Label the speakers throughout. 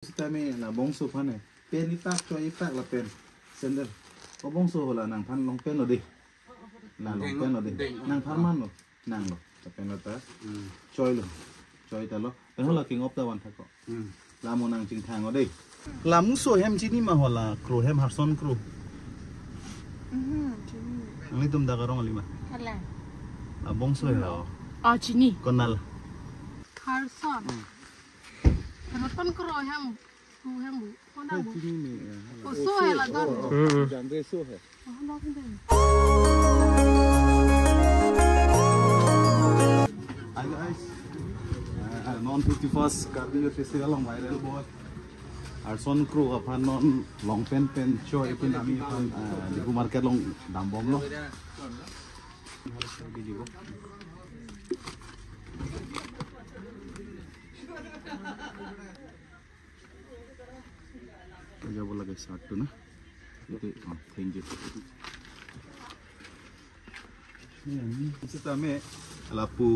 Speaker 1: Kami na bongso pan pen itak coy itak la pen sender o bongso hola nang pan long pen lo di nang long pen lo di nang pan man lo nang lo ta pen lo ta coy ta lo pen hola king of the one thako la mo nang ching thang lo di la mu so hem chini ma hola kro hem harson kro ani tum da garong ali ma
Speaker 2: Hala.
Speaker 1: la bongso ya
Speaker 2: Chini.
Speaker 1: konal
Speaker 2: Harson. Harson kro hem bu. Kona bu.
Speaker 1: chini ni
Speaker 2: So hai la don.
Speaker 1: jande so hai Hi guys, non 51st Carnival Festival on viral boy. Harson crew upon non long pen show ipin ami upon di market long dambom lo. Aja bola guys satu na. Itu thank you. Kita me lapu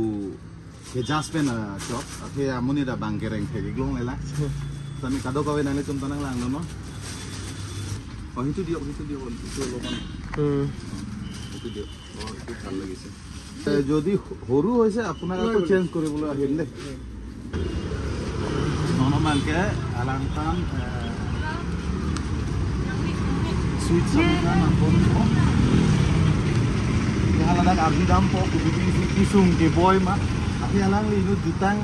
Speaker 1: ke jaspen shop ake amuni da bangkereng ke glong lela. Kami kado kawe nang tum tanang lang no. Oh itu dia itu lo kan. Itu dia. Oh itu ভাল লাগিছে। যদি হরু হইছে আপনারা তো চেঞ্জ করে বলে আহিন দে। নরমালকে আলাংখান sweet sama nampon haladak ardi dampo kubi kisung ke boy ma ati alang li nu ditang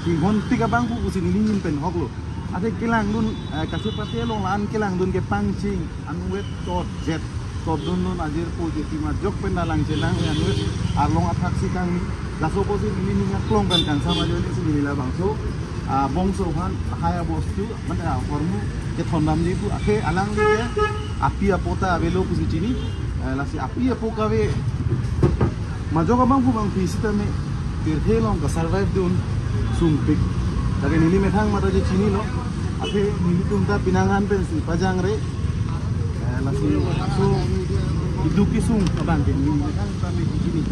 Speaker 1: kingon tiga bangku kusin lingin pen hok lo ate kilang dun kasih pati long lan kilang dun ke pangcing anu wet tot jet tot dun nun ajir po jeti ma jok pen dalang celang anu wet arlong atraksi kang laso posi ini ngaklong kan sama joni sini la bangso bongso han haya bostu mana formu ke thondam ni tu ake alang li ke api apota avelo kusi chini lasi api apoka ve majo ka bang pu bang pisita me tirthe long ka survive dun sumpik tage nili methang mata je chini lo ake nili tumta pinangan pen si pajang re lasi so iduki sung ka bang ke nili methang ta me chini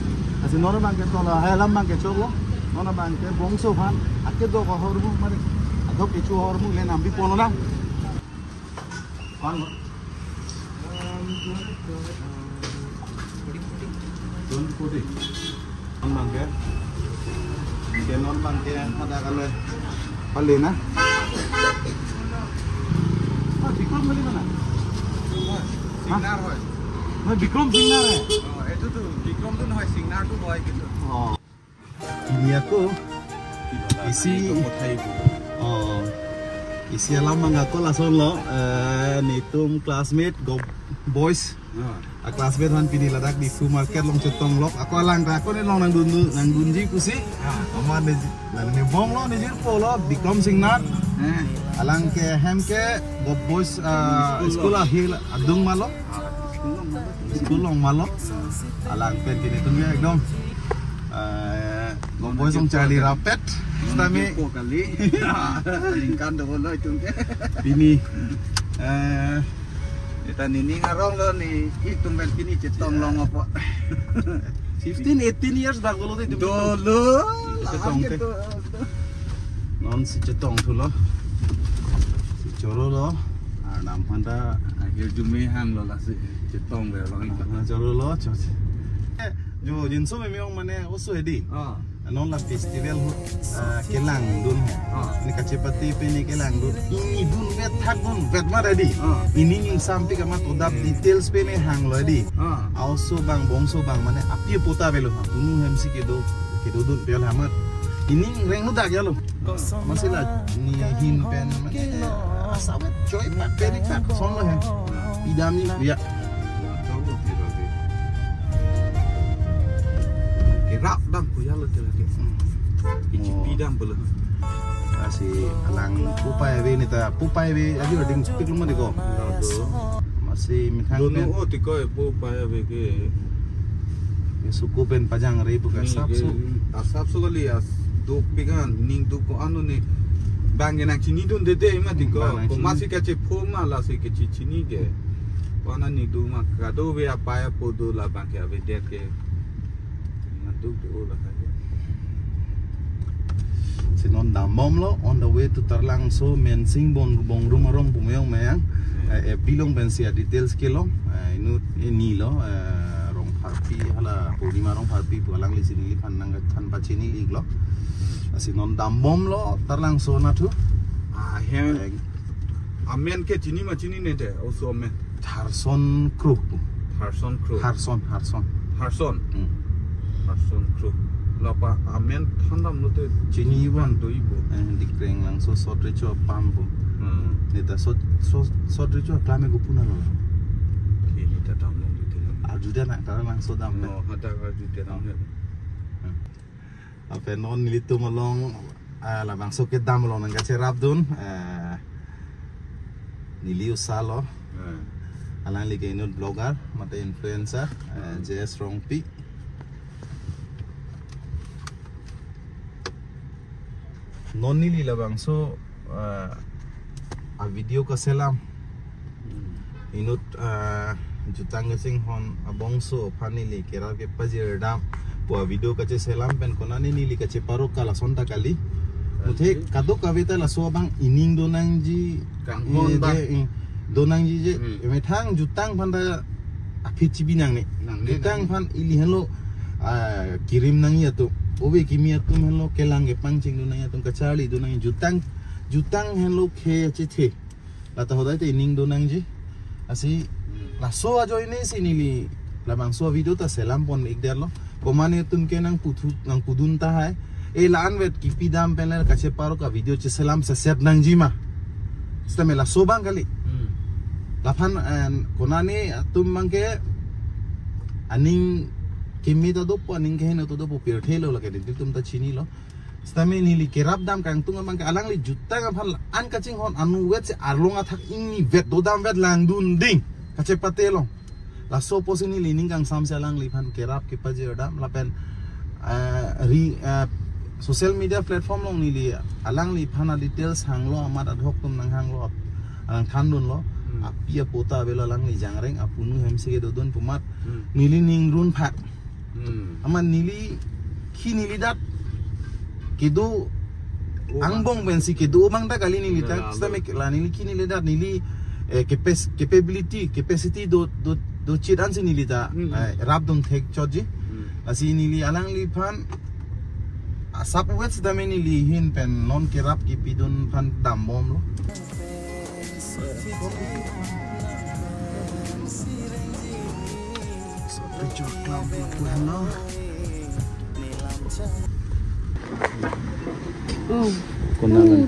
Speaker 1: asi nora bang ke tola halam bang ke cholo nona bang ke bongso phan ake do ka hormu mare adok ke chu hormu le nambi pono na pan Don putih, non bangke, non bangke ada kalau palena. Bikrom dari mana? Singnar hoy. Bikrom Singnar ya? Itu tuh Bikrom tuh hoy Singnar tuh hoy gitu. Oh. Ini aku isi isi alam mangga ko lason lo nitum classmate go boys classmate han pini ladak di food market long cetong lok aku alang ta ko ni long nang dunji kusi amar ni bong lo ni jir po lo Bikrom Singnar alang ke hem ke go boys school ahil adung malo school long malo alang pen kini tu ni ekdom go boysong Charlie Rapet kami kali lingkan do lo itu pini Itan ini ngarong lo nih, itu men kini cetong long apa? 15-18 years dah dulu itu. Dulu, cetong teh. Non si cetong tu lo, si coro lo, nampan dah akhir jumehan lo lah si cetong berlang itu. Coro lo, coro. Jo jinso memang mana usu edi. Non la festival kelang dun ini kacepati peni kelang dun ini dun vet thak dun vet maradi ini yang sampai kamat udap details peni hang lo di also bang bongso bang mana api pota belo dunu MC kedo dun bel hamat ini reng lu dak ya lo masih lah ni hin pen mana asawet coy pak peni pak son lo ya pidami ya rap dam kuya lo tela ke bidang bela asi alang pupai we ni ta pupai we aji ding speak lu mari ko masih mithang pen oh tiko pupai we ke suku pen pajang re buka sap su gali as do pigan ning do ko anu ni bang na chini dun de ma tiko ko masih ke che phoma la se ke chini ke wana ni do ma ka do we apa ya podo la bang ke ave de ke sinon damom lo on the way to Tarlang so mensing bong rumarong pumayong mayang bilong pensia details kilo inut ini lo rong parpi hala pulima rong parpi pualang li sini pan nang tan pacini lig lo sinon damom lo Tarlang so na tu
Speaker 3: Hen amen ke chini ma chini ne de also amen
Speaker 1: Harson crew
Speaker 3: Harson crew
Speaker 1: Harson
Speaker 3: Harson crew lapa amen thandam no te
Speaker 1: chini wan
Speaker 3: do ibo
Speaker 1: dikreng lang so richo pambu neta so richo klame gupuna lo
Speaker 3: ki ni ta dam no te
Speaker 1: ajuda nak Tarlang so dam
Speaker 3: no hata ga di te dam ne
Speaker 1: apa non nilitu malong la bang so ke dam lo nang gache rabdun nili usalo alang li gainut blogger mata influencer JS Rongpi non nili la bang so a video ka selam inut jutang sing hon abong so panili kera ke pajir dam po video ka che selam pen konani nili ka che paro kala sonta kali muthe kado kavita la so bang ining donang ji
Speaker 3: kang hon ba
Speaker 1: donang ji je methang jutang phanda aphi chibinang ne jutang phan ili hello kirim nang ya tu obe kimia tu hello kelang ge pangching donang ya tu kachali donang jutang hello khe che the la ta hodai te ining donang ji asi la so ajo ini sinili la bang so video ta selam pon ik der lo komane tum ke nang pudun ta hai e lan vet ki pidam penler kache paro ka video che selam se set nang ji ma stame la so bang kali la phan konani tum mangke aning kimi to do po aning ke no to do po pir thelo la ke din tum ta chini lo stame ni li kerap dam kang tung mangke alang li jutta ga phan an kaching hon anu wet se arlonga thak ingi vet do dam vet lang dun ding kache patelo la so po sini li ning kang sam se alang li phan kerap ke paje dam la pen social media platform long ni li alang li phana details hanglo amat adhok tum nang hanglo ang thandun lo apia pota bela lang ni jangreng apunu hemse ge dodon pumat nili ning run phat aman nili khi nili dat kidu angbong bensi kidu bang ta kali nili tak stame la nili khi nili dat nili capacity do chidan si nili ta rap dun thek choji asi nili alang li phan asap wet dame nili hin pen non kerap ki pidun phan dam bom lo Richo club puhno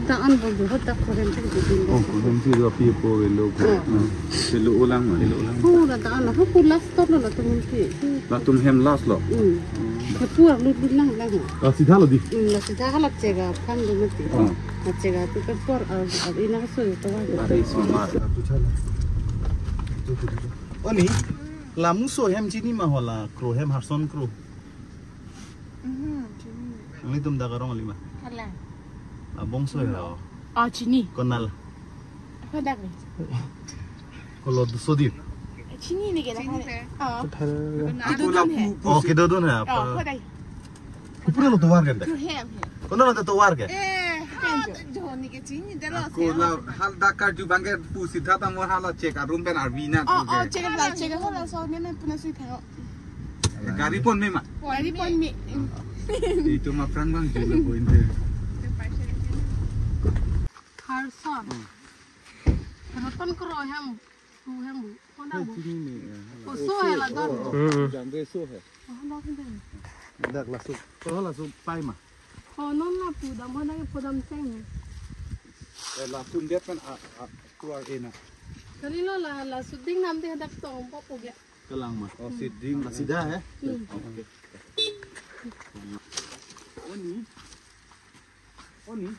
Speaker 2: daan bodo hota kurente din
Speaker 3: kon si do pi po velo ko selu ulang
Speaker 2: da daan ho pulas to lo tumti
Speaker 3: la tum hem las lo
Speaker 2: kepuar lut lang lang
Speaker 1: sidha lo di
Speaker 2: la sida halak chega phang do mati chega tu kepuar ab ina so to wa
Speaker 1: oni lamu so hem chini ma hola kro hem harson kro ani tum da garong lima
Speaker 2: hala
Speaker 1: abong so ya
Speaker 2: chini
Speaker 1: konal
Speaker 2: apa dak
Speaker 1: kolo so di
Speaker 2: chini ni ke
Speaker 1: oh kedo don hai apa pura lo to war ganda kono lo to war ke
Speaker 3: ko la hal dakar ju bange pu sidha ta mo hala check room ben arbina
Speaker 2: check hala so ne puna sui tha
Speaker 3: gari pon me ma itu ma frang bang ju lo inte
Speaker 2: Harson Rotan kro hem tu hem bu kona bu so hai la don
Speaker 3: jambe so hai
Speaker 1: dak la so pai ma
Speaker 2: non la pu dam hona ke podam seng
Speaker 3: la tum det pen keluar ena
Speaker 2: kali lo la suding nam de dak tong po po ya
Speaker 1: kelang ma
Speaker 3: oh siding
Speaker 1: sida ya oni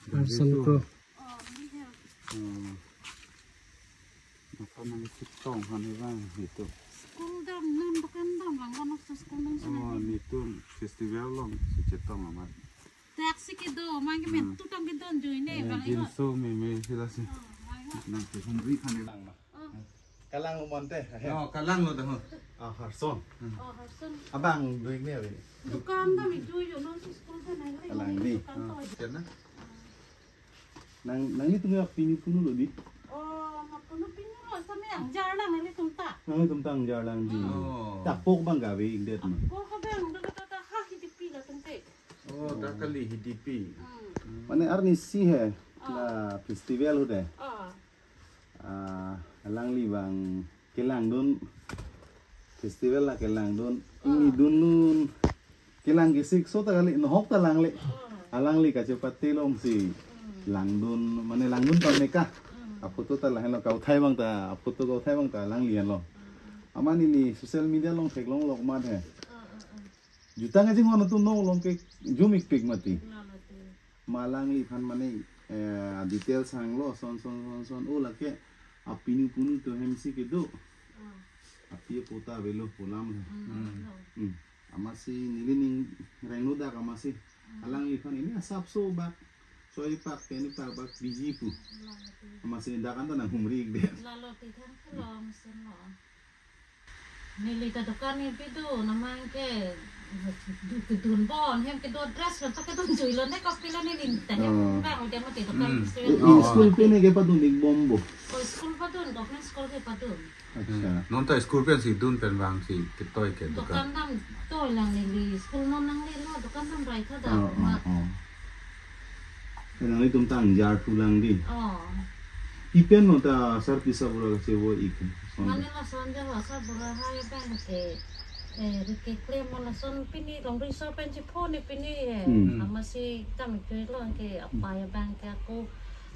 Speaker 1: Harson Pro
Speaker 3: apa namanya kitong hanifan itu
Speaker 2: school dam nan bukan dam lang kan school dam
Speaker 3: oh itu festival long secetong amat
Speaker 2: taxi ke do mang ke men tu tong ke don join ne bang
Speaker 3: so me sila si nanti humri kan
Speaker 1: kalang monte
Speaker 3: oh kalang lo dah
Speaker 1: Harson.
Speaker 2: Oh, Harson.
Speaker 1: Abang duitnya apa ini?
Speaker 2: Dukan kami jual non si sekolah kan lagi.
Speaker 1: Alang ni.
Speaker 3: Kena.
Speaker 1: Nang ni tunggu pini punu lo di.
Speaker 2: Oh, ngapain pinyo lo? Sa may ang jarang nili tumta.
Speaker 1: Nang ni tumtang jarang di.
Speaker 3: Oh.
Speaker 1: Tapok bang gawe indet mo.
Speaker 2: Ko ka bang dagat ha hidipi la tumte.
Speaker 3: Oh, dah kali hidipi.
Speaker 1: Mana arni si hai la festival udah. Alang li bang kelang dun festival lah kelang dun. Ini dunun kelang gisik so kali nohok talang li. Alang li kacepat telom si langdun mana langdun tau mereka. Apa tu talang lo kau thai bang ta. Apa tu kau thai bang ta lang lian lo. Aman ini sosial media long fake long lok mat hai. Juta ngaji ngono tu no long ke jumik pik mati. Malang li pan mana detail sang lo son oh laki api ni punu tu MC kedo api pota belo pulam amasi nilining rengno dak amasi alang li pan ini asap so bak soy pak keni pak biji pu amasi ndakan tan humri de
Speaker 2: Lalu titan kelom sen lo. Nilita dukan ni pidu namang ke kedun bon hem kedun dress kan pakai kedun cuy lo ne kopi lo ni linta hem bang udah mati dukan
Speaker 1: in school pe ne ke padun big bombo
Speaker 2: oh school padun government school ke padun
Speaker 1: acha
Speaker 3: Non tak school pen si dun pen bang si ketoi ke
Speaker 2: dukan
Speaker 3: dukan.
Speaker 2: nam toy lang ni school non nang ni lo dukan nam right ada
Speaker 1: nang ni tum tang jar tulang di
Speaker 2: oh
Speaker 1: ipen no ta sarpisa bura ke wo ik
Speaker 2: mana lah sonja lah sabura hai bang ke Rike klaim mana son pini long riso penci po ni pini masih kami kiri lo ke apa ya bang ke aku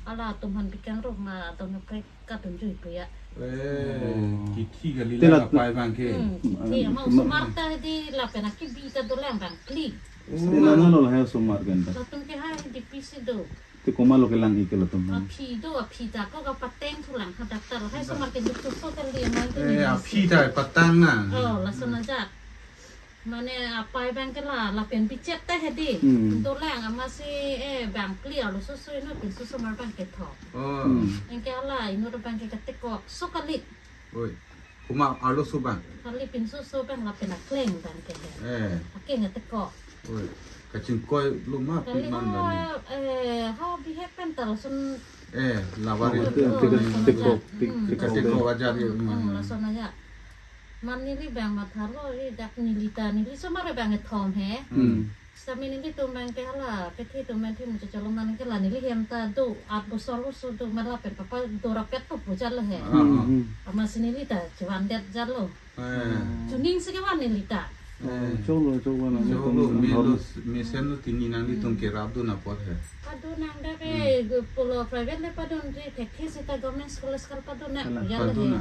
Speaker 2: ala tuhan bikin rumah atau ngeprek kadun jual tu ya.
Speaker 3: Kiki kali lah apa bang ke.
Speaker 2: Iya mau sumarta di lapen aki bisa dolen bang klik.
Speaker 1: Nana lo lah sumar kan ta
Speaker 2: Latun ke hai di PC do.
Speaker 1: te koma lo ke lang ikelo tum
Speaker 2: Api do api tak kau pateng tulang hadaptar hai sumar ke jutu so kali yang main tu.
Speaker 3: Api dah patang na.
Speaker 2: Oh langsung aja. Mana apa bang ke lah lapen picet teh hadi. Untuk lang masih bang clear lu susu ini pun susu mar bang ke thok.
Speaker 3: Oh.
Speaker 2: Yang ke lah ini bang ke ketekok sukalit.
Speaker 3: Oi. Kuma alo subang.
Speaker 2: Kali pin susu bang lapen kleng bang ke. Oke ngetekok.
Speaker 3: Oi. Kacing koi lumah
Speaker 2: Kali
Speaker 3: mana ni.
Speaker 2: how behave pen langsung
Speaker 3: Lawar tekok ajar dia mana.
Speaker 2: langsung aja. Man nili bang mathalo dak nilita nili somare bang thom he. Sami nili tu bang ke hala peti tu men tim cecolo man ke la nili hem ta do at bosol su do mala pe papa do rapet tu pujar le he. Ama sinili ta jawan det jalo. Juning sekewan nili ta.
Speaker 1: cholo na
Speaker 3: Jauh mesen lu tini nanti tung kerap tu nak pot he.
Speaker 2: Padu nang dah ke pulau private le padu ni tekhi sita government school padu nak ya le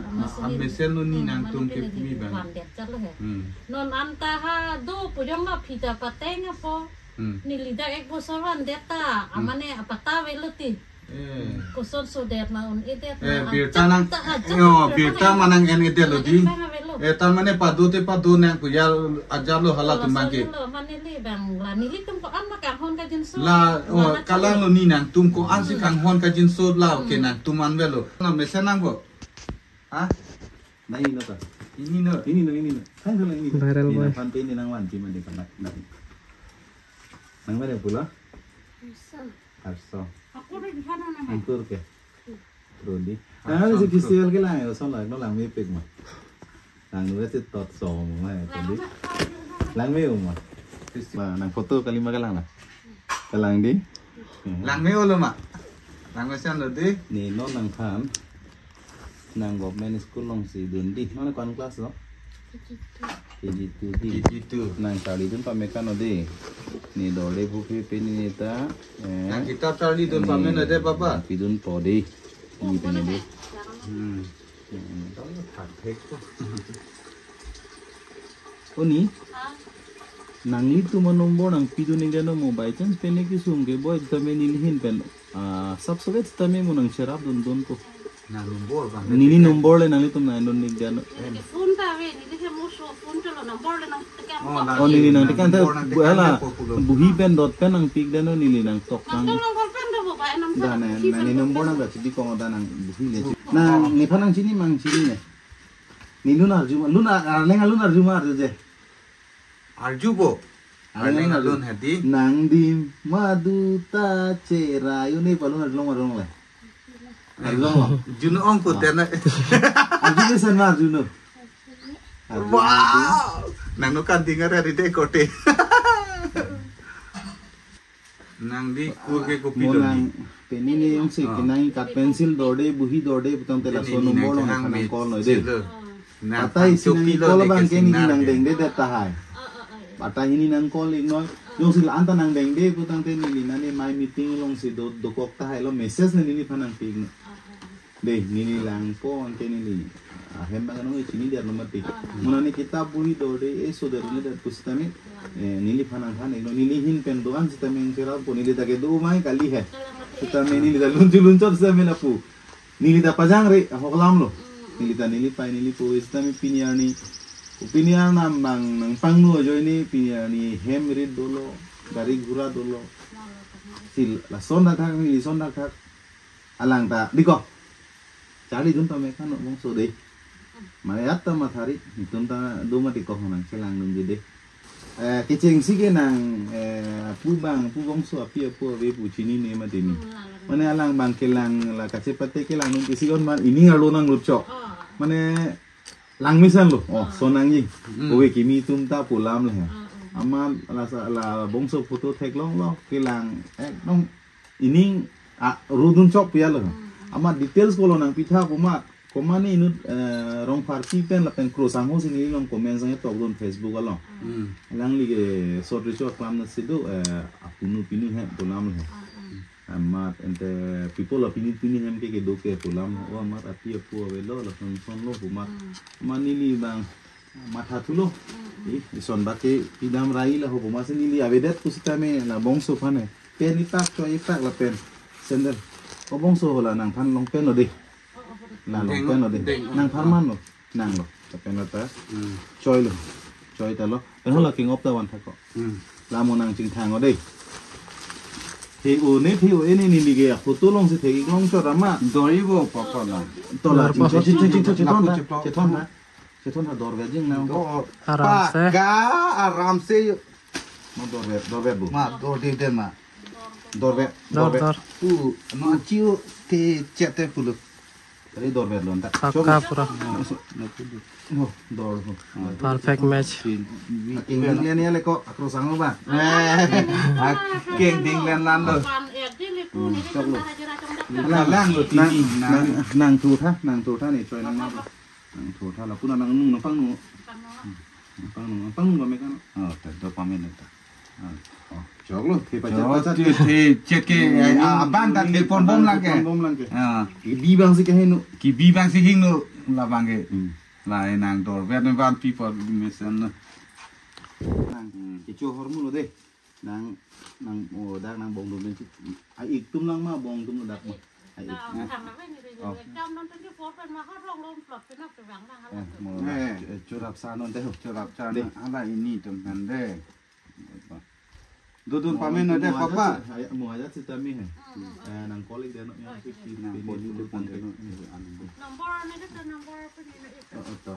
Speaker 3: Mesen lu ni nang tung ke mi bang.
Speaker 2: Wandet jalo he. Non antaha do pujang la pita pateng apa. Nilida ek bosaran deta amane apa tawe luti. Kuson soder naun edet.
Speaker 3: Birta nang, birta manang edet lu di. Tamane padu te padu nang kuya ajar lu halat tumbangke.
Speaker 2: Manili bang la nili tum ko an makang hon ka jinso.
Speaker 3: La kalang lu ni nang tum ko an si kang hon ka jinso la ke nang tuman velo. Na mesen nang bo. Ah?
Speaker 1: na ini ta
Speaker 3: Ini no.
Speaker 1: kan kalau ini
Speaker 4: Viral boy.
Speaker 1: pan ini nang wan cima di kana nang mana pula arso
Speaker 2: Aku rin hana na.
Speaker 1: angkur ke Rodi nah si festival ke lang so lang no lang me pek ma lang nu se tot so ma tadi lang me ma nang foto kali ma kalang lah kalang di
Speaker 3: Lang me olo ma. Lang mesen lu di.
Speaker 1: ni no nang phan nang government school long si dundi no kon kelas lo KG2 di
Speaker 3: Itu.
Speaker 1: nang kali dun pamekan ode ni dole buku peni ta
Speaker 3: Nang kita tali tu pamen ada papa.
Speaker 1: pidun pode ni peni de
Speaker 3: Tahu tak hek tu.
Speaker 1: oni nangli tu manombo nang pidun ingano mo by chance peni ki sungge boy tame nilhin pen subscribe tame mo nang sharap dun dun ko
Speaker 3: Nang nombor bang.
Speaker 1: nili nombor le nangli tum nang dun nigano
Speaker 2: Phone pa we ni ke mo so phone to number le nang tekan.
Speaker 1: oh nili nang tekan ta hala buhi pen dot pen nang pig dano nili nang tok nang
Speaker 2: Nang golpen do ba enam sa.
Speaker 1: dan nang ni nombor nang gati di ko nang buhi le na ni phanang chini mang chini ne Ni lu arjuma arju je.
Speaker 3: Arju bo. Arling alun hati.
Speaker 1: Nang dim madu ta cerayu ni palun arjung le. Arjung.
Speaker 3: Juno ong ko tena.
Speaker 1: Arju ni san arjuno.
Speaker 3: Wow. Nang no kan tingar hari de kote. Nang di kur ke kopi do ni.
Speaker 1: Peni ni yung si kinang kat pencil dode buhi dode putang tela sono molo ng kanang kol no de. Patay sinang kol bang keni nang deng de tahai. Patay ini nang kol ignoy. Yung sila anta nang deng de putang teni ni nani mai meeting long si do kok tahai lo message na nini panang pig. De nini lang po ang keni ni. Hembang ano chini dia nomor 3. Munani kita buhi dode eso de ni dat pustami nili panang han igno nili hin pen doan sitame ngera po nili take do mai kali hai. Kita nili da luncur sa mela pu nili da pajang re hoklam lo nili pai nili pu istami piniar nam nang pangnu jo ini piniar ni hem rid dolo gari gura dolo sil la sonda thak alang ta diko cari dun ta me kan bong so de mare atta mathari dun ta do ma diko honang selang dun de kecing sige nang pu bong so apia pu we pu chini ne ma de ni mane alang bang kelang la kacepate kelang nung kisigon man ini ngalo nang lucho mane lang misan lo sonang ni owe kimi tumta pulam le ama la bong so photo thek long lo kelang nong ini rudun chok pia lo ama details ko lo nang pitha puma komani inut rong party pen la pen cross ang ho sini long comments ang to on Facebook alo lang lige short klam na sido apunu pinu he pulam le amat ente people opini hem ke do ke pulam o amat api apu velo la son lo puma manili bang matha thulo ison bake pidam rai la ho puma sini avedet kusitame na bongso phane pen ipak to ipak la pen sender o bongso hola nang phan long pen lo de la long pen lo de nang pharman lo nang lo pen ta choi ta lo pen hola king of the one thako la mo nang ching thang o de thì u nè thì u ene ni lige photo long se thegi long cho rama
Speaker 3: Dori bo papa la.
Speaker 1: to la che thon ha dor ve jing na
Speaker 3: aram se
Speaker 1: ma dor ve bu
Speaker 3: ma dor de den ma.
Speaker 1: dor
Speaker 3: Pu no chiu ke chete pulu.
Speaker 1: tadi dor ve lon ta
Speaker 4: Paka pura.
Speaker 1: dor
Speaker 4: Perfect match.
Speaker 1: King ni le ko akro sang ba
Speaker 3: Keng ding len lan lo.
Speaker 2: Pan di lipu ni kan jira trong
Speaker 3: La lang lo tini
Speaker 1: nang tu tha ni choi nang ma nang tu tha la puna nang nung nang pang nu ba me kan
Speaker 3: ta do pamen ta.
Speaker 1: chok lo the pa
Speaker 3: The chet ke ban ta le pon bom lang ke.
Speaker 1: bi bang si ke henu
Speaker 3: Ki bi bang si hing no la bang ke. La nang dor vet van people mission.
Speaker 1: nang ke cho hormon lo de nang o dak nang bong dum ben ai ik tum nang ma bong tum dak ma ai ik
Speaker 2: thằng nó với người trong nó trên cái phố bên mà hát rong rong lọt cái nắp cái vàng đang hát
Speaker 1: mo cho rap sa non te ho
Speaker 3: Cho rap cha na ala ini tum han de. Do pamen na de papa.
Speaker 1: mo aja sitami he nang kolik de no yang 50
Speaker 3: Nang
Speaker 1: pe
Speaker 3: pon
Speaker 1: ni
Speaker 3: pon
Speaker 1: pon
Speaker 2: nomor ini itu nomor apa ini itu
Speaker 1: to